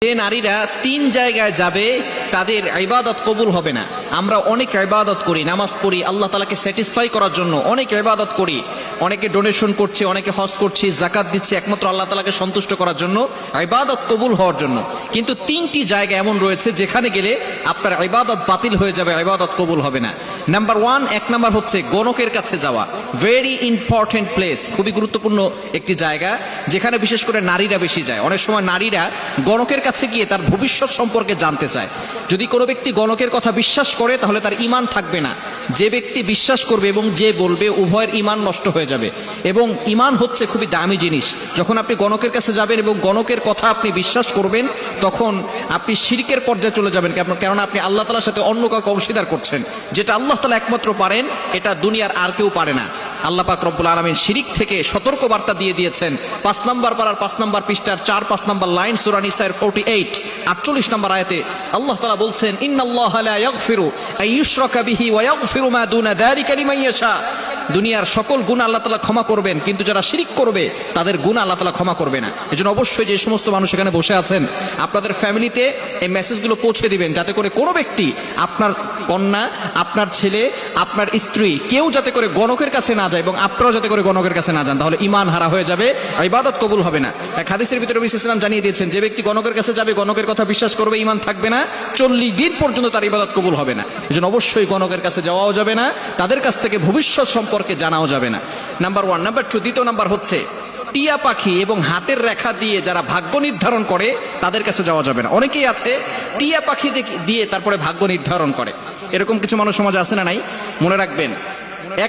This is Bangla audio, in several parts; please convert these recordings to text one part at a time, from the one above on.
যে নারীরা তিন জায়গায় যাবে তাদের ইবাদত কবুল হবে না। আমরা অনেক ইবাদত করি, নামাজ পড়ি, আল্লাহ তাআলাকে স্যাটিসফাই করার জন্য অনেক ইবাদত করি, অনেকে ডোনেশন করছে, অনেকে হজ করছি, যাকাত দিচ্ছে, একমাত্র আল্লাহ তাআলাকে সন্তুষ্ট করার জন্য, ইবাদত কবুল হওয়ার জন্য। কিন্তু তিনটি জায়গা এমন রয়েছে যেখানে গেলে আপনার ইবাদত বাতিল হয়ে যাবে, ইবাদত কবুল হবে না। নাম্বার ওয়ান, এক নাম্বার হচ্ছে গণকের কাছে যাওয়া। ভেরি ইম্পর্টেন্ট প্লেস, খুবই গুরুত্বপূর্ণ একটি জায়গা যেখানে বিশেষ করে নারীরা বেশি যায়। অনেক সময় নারীরা গণকের কাছে গিয়ে তার ভবিষ্যৎ সম্পর্কে জানতে চায়। যদি কোনো ব্যক্তি গণকের কথা বিশ্বাস করে তাহলে তার ঈমান থাকবে না। যে ব্যক্তি বিশ্বাস করবে এবং যে বলবে উভয়ের ঈমান নষ্ট হয়ে যাবে। এবং ঈমান হচ্ছে খুবই দামি জিনিস। যখন আপনি গণকের কাছে যাবেন এবং গণকের কথা আপনি বিশ্বাস করবেন তখন আপনি শিরকের পর্যায়ে চলে যাবেন, কেননা আপনি আল্লাহ তাআলার সাথে অন্য কাউকে অংশীদার করছেন। যেটা আল্লাহ তাআলা একমাত্র পারেন, এটা দুনিয়ার আর কেউ পারে না। আল্লাহ পাক রব্বুল আলামিন শিরিক থেকে সতর্ক বার্তা দিয়ে দিয়েছেন 5 নম্বর পারার 5 নম্বর পৃষ্ঠার 4-5 নম্বর লাইন, সূরা নিসার 48 48 নম্বর আয়াতে আল্লাহ তাআলা বলছেন, ইন্নাল্লাহা লা ইয়াগফিরু আইয়ুশরাকা বিহি ওয়া ইয়াগফিরু মা দুনা যালিকা লিমান ইয়াশা। দুনিয়ার সকল গুনাহ আল্লাহ তাআলা ক্ষমা করবেন, কিন্তু যারা শিরিক করবে তাদের গুনাহ আল্লাহ তাআলা ক্ষমা করবে না। এজন্য অবশ্যই যে সমস্ত মানুষ এখানে বসে আছেন আপনাদের ফ্যামিলিতে এই মেসেজগুলো পৌঁছে দিবেন, যাতে করে কোনো ব্যক্তি, আপনার কন্যা, আপনার ছেলে, আপনার স্ত্রী, কেউ যাতে করে গণকের কাছে না যায় এবং আপনারাও যাতে করে গণকের কাছে না যান, তাহলে ঈমান হারা হয়ে যাবে, ইবাদত কবুল হবে না। এক হাদিসের ভিতরে নবী সাল্লাল্লাহু আলাইহি ওয়াসাল্লাম জানিয়ে দিয়েছেন, যে ব্যক্তি গণকের কাছে যাবে, গণকের কথা বিশ্বাস করবে, ঈমান থাকবে না, 40 দিন পর্যন্ত তার ইবাদত কবুল হবে না। এজন্য অবশ্যই গণকের কাছে যাওয়াও যাবে না, তাদের কাছ থেকে ভবিষ্যৎ সম্পর্কে জানাও যাবে না। Number one. নাম্বার টু, দ্বিতীয় নাম্বার হচ্ছে টিয়া পাখি এবং হাতের রেখা দিয়ে যারা ভাগ্য নির্ধারণ করে তাদের কাছে যাওয়া যাবে না। অনেকেই আছে টিয়া পাখি দিয়ে তারপরে ভাগ্য নির্ধারণ করে, এরকম কিছু মানুষ সমাজে আছে না নাই? মনে রাখবেন,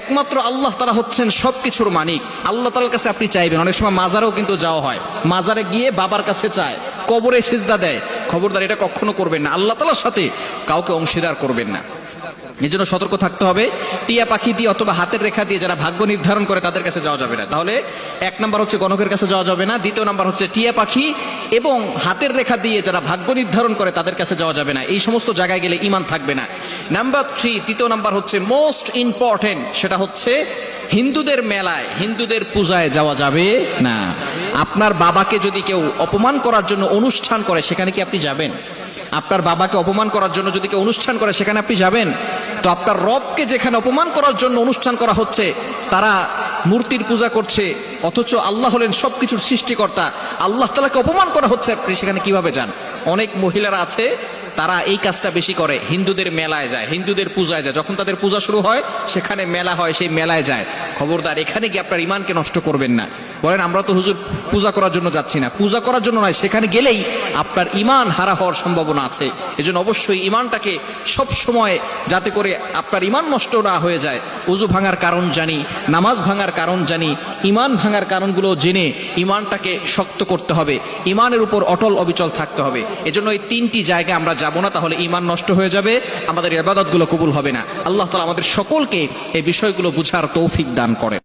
একমাত্র আল্লাহ তাআলা হচ্ছেন সবকিছুর মালিক। আল্লাহ তাআলার কাছে আপনি চাইবেন। অনেক সময় মাজারেও কিন্তু যাওয়া হয়, মাজারে গিয়ে বাবার কাছে চায়, কবরে সিজদা দেয়। খবরদার, এটা কখনো করবেন না। আল্লাহ তাআলার সাথে কাউকে অংশীদার করবেন না। এই জন্য সতর্ক থাকতে হবে। টিয়া পাখি দিয়ে অথবা হাতের রেখা দিয়ে যারা ভাগ্য নির্ধারণ করে তাদের কাছে যাওয়া যাবে না। তাহলে এক নাম্বার হচ্ছে গণকের কাছে যাওয়া যাবে না। দ্বিতীয় নাম্বার হচ্ছে টিয়া পাখি এবং হাতের রেখা দিয়ে যারা ভাগ্য নির্ধারণ করে তাদের কাছে যাওয়া যাবে না। এই সমস্ত জায়গায় গেলে ঈমান থাকবে না। নাম্বার থ্রি, তৃতীয় নাম্বার হচ্ছে মোস্ট ইম্পর্টেন্ট, সেটা হচ্ছে হিন্দুদের মেলায়, হিন্দুদের পূজায় যাওয়া যাবে না। আপনার বাবাকে যদি কেউ অপমান করার জন্য অনুষ্ঠান করে সেখানে কি আপনি যাবেন? আপনার বাবাকে অপমান করার জন্য যদি কেউ অনুষ্ঠান করে সেখানে আপনি যাবেন? তো আপনার রবকে যেখানে অপমান করার জন্য অনুষ্ঠান করা হচ্ছে, তারা মূর্তির পূজা করছে, অথচ আল্লাহ হলেন সবকিছুর সৃষ্টিকর্তা, আল্লাহ তাআলাকে অপমান করা হচ্ছে, আপনি সেখানে কিভাবে যান? অনেক মহিলারা আছে তারা এই কাজটা বেশি করে, হিন্দুদের মেলায় যায়, হিন্দুদের পূজায় যায়। যখন তাদের পূজা শুরু হয় সেখানে মেলা হয়, সেই মেলায় যায়। খবরদার, এখানে গিয়ে আপনার ঈমানকে নষ্ট করবেন না। বলেন, আমরা তো হুজুর পূজা করার জন্য যাচ্ছি না। পূজা করার জন্য নয়, সেখানে গেলেই আপনার ঈমান হারা হওয়ার সম্ভাবনা আছে। এজন্য অবশ্যই ঈমানটাকে সব সময়, যাতে করে আপনার ঈমান নষ্ট না হয়ে যায়, ওযু ভাঙার কারণ জানি, নামাজ ভাঙার কারণ জানি, ঈমান ভাঙার কারণগুলো জেনে ঈমানটাকে শক্ত করতে হবে, ঈমানের উপর অটল অবিচল থাকতে হবে। এজন্য এই তিনটি জায়গায় আমরা যাব না, তাহলে ঈমান নষ্ট হয়ে যাবে, আমাদের ইবাদতগুলো কবুল হবে না। আল্লাহ তাআলা আমাদের সকলকে এই বিষয়গুলো বুঝার তৌফিক দান করেন।